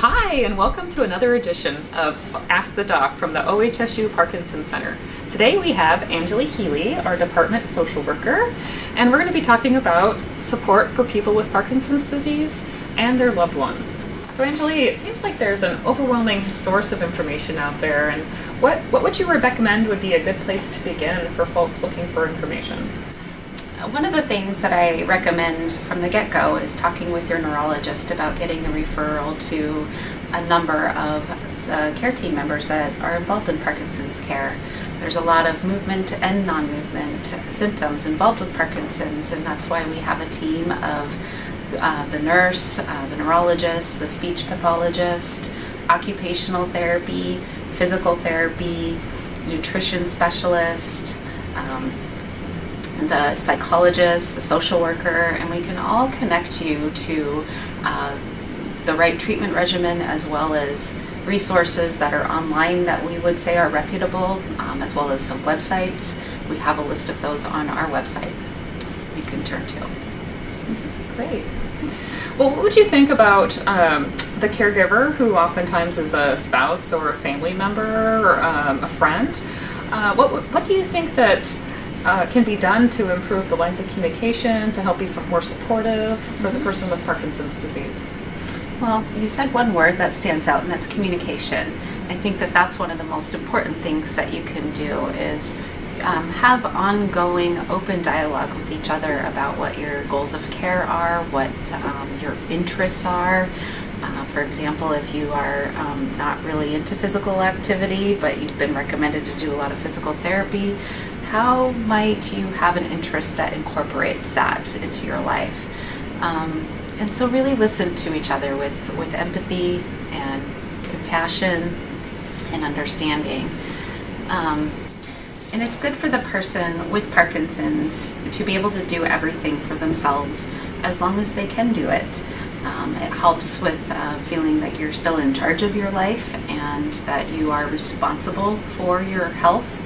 Hi, and welcome to another edition of Ask the Doc from the OHSU Parkinson Center. Today we have Angelie Healy, our department social worker, and we're going to be talking about support for people with Parkinson's disease and their loved ones. So Angelie, it seems like there's an overwhelming source of information out there, and what would you recommend would be a good place to begin for folks looking for information? One of the things that I recommend from the get-go is talking with your neurologist about getting a referral to a number of the care team members that are involved in Parkinson's care. There's a lot of movement and non-movement symptoms involved with Parkinson's, and that's why we have a team of the nurse, the neurologist, the speech pathologist, occupational therapy, physical therapy, nutrition specialist, the psychologist, the social worker, and we can all connect you to the right treatment regimen, as well as resources that are online that we would say are reputable, as well as some websites. We have a list of those on our website you can turn to. Great. Well, what would you think about the caregiver, who oftentimes is a spouse or a family member or a friend? What do you think that can be done to improve the lines of communication, to help be more supportive for the person with Parkinson's disease? Well, you said one word that stands out, and that's communication. I think that that's one of the most important things that you can do is have ongoing open dialogue with each other about what your goals of care are, what your interests are. For example, if you are not really into physical activity, but you've been recommended to do a lot of physical therapy, how might you have an interest that incorporates that into your life? And so really listen to each other with empathy and compassion and understanding. And it's good for the person with Parkinson's to be able to do everything for themselves as long as they can do it. It helps with feeling that you're still in charge of your life and that you are responsible for your health.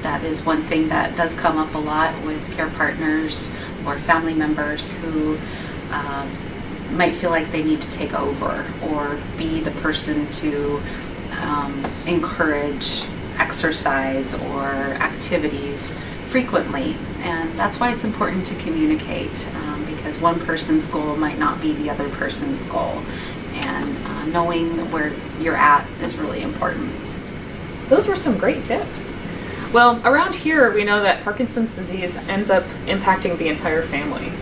That is one thing that does come up a lot with care partners or family members who might feel like they need to take over or be the person to encourage exercise or activities frequently. And that's why it's important to communicate, because one person's goal might not be the other person's goal. And knowing where you're at is really important. Those were some great tips. Well, around here, we know that Parkinson's disease ends up impacting the entire family.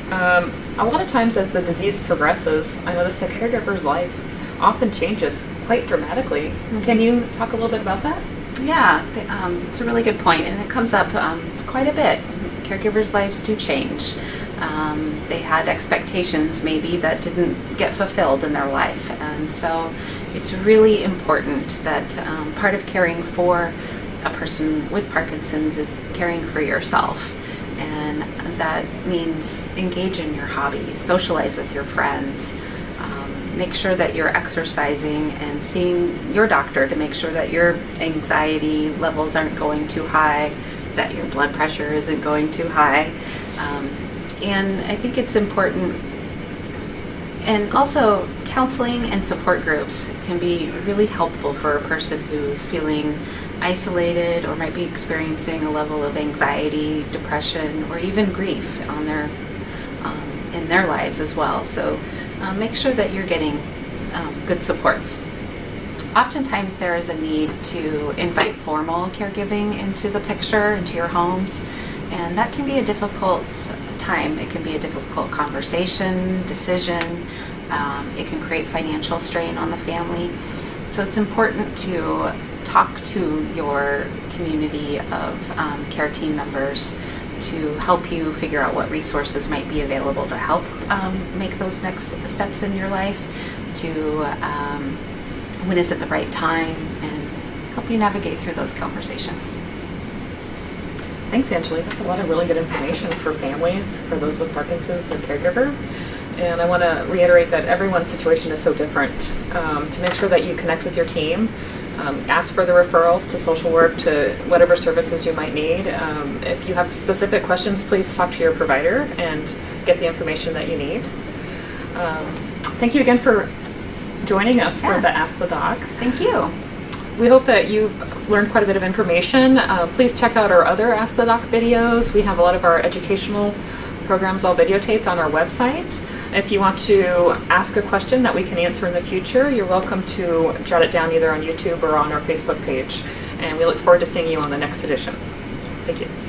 A lot of times as the disease progresses, I notice the caregiver's life often changes quite dramatically. Mm-hmm. Can you talk a little bit about that? Yeah, it's a really good point, and it comes up quite a bit. Caregivers' lives do change. They had expectations maybe that didn't get fulfilled in their life, and so it's really important that part of caring for a person with Parkinson's is caring for yourself, and that means engage in your hobbies, socialize with your friends, make sure that you're exercising and seeing your doctor to make sure that your anxiety levels aren't going too high, that your blood pressure isn't going too high. And I think it's important. And also, counseling and support groups can be really helpful for a person who's feeling isolated or might be experiencing a level of anxiety, depression, or even grief in their lives as well. So make sure that you're getting good supports. Oftentimes there is a need to invite formal caregiving into the picture, into your homes, and that can be a difficult time. It can be a difficult conversation, decision. It can create financial strain on the family. So it's important to talk to your community of care team members to help you figure out what resources might be available to help make those next steps in your life, to when is it the right time, and help you navigate through those conversations. Thanks, Angelie. That's a lot of really good information for families, for those with Parkinson's and caregiver. And I want to reiterate that everyone's situation is so different. To make sure that you connect with your team, ask for the referrals to social work, to whatever services you might need. If you have specific questions, please talk to your provider and get the information that you need. Thank you again for joining us for Yeah. the Ask the Doc. Thank you. We hope that you've learned quite a bit of information. Please check out our other Ask the Doc videos. We have a lot of our educational programs all videotaped on our website. If you want to ask a question that we can answer in the future, you're welcome to jot it down either on YouTube or on our Facebook page. And we look forward to seeing you on the next edition. Thank you.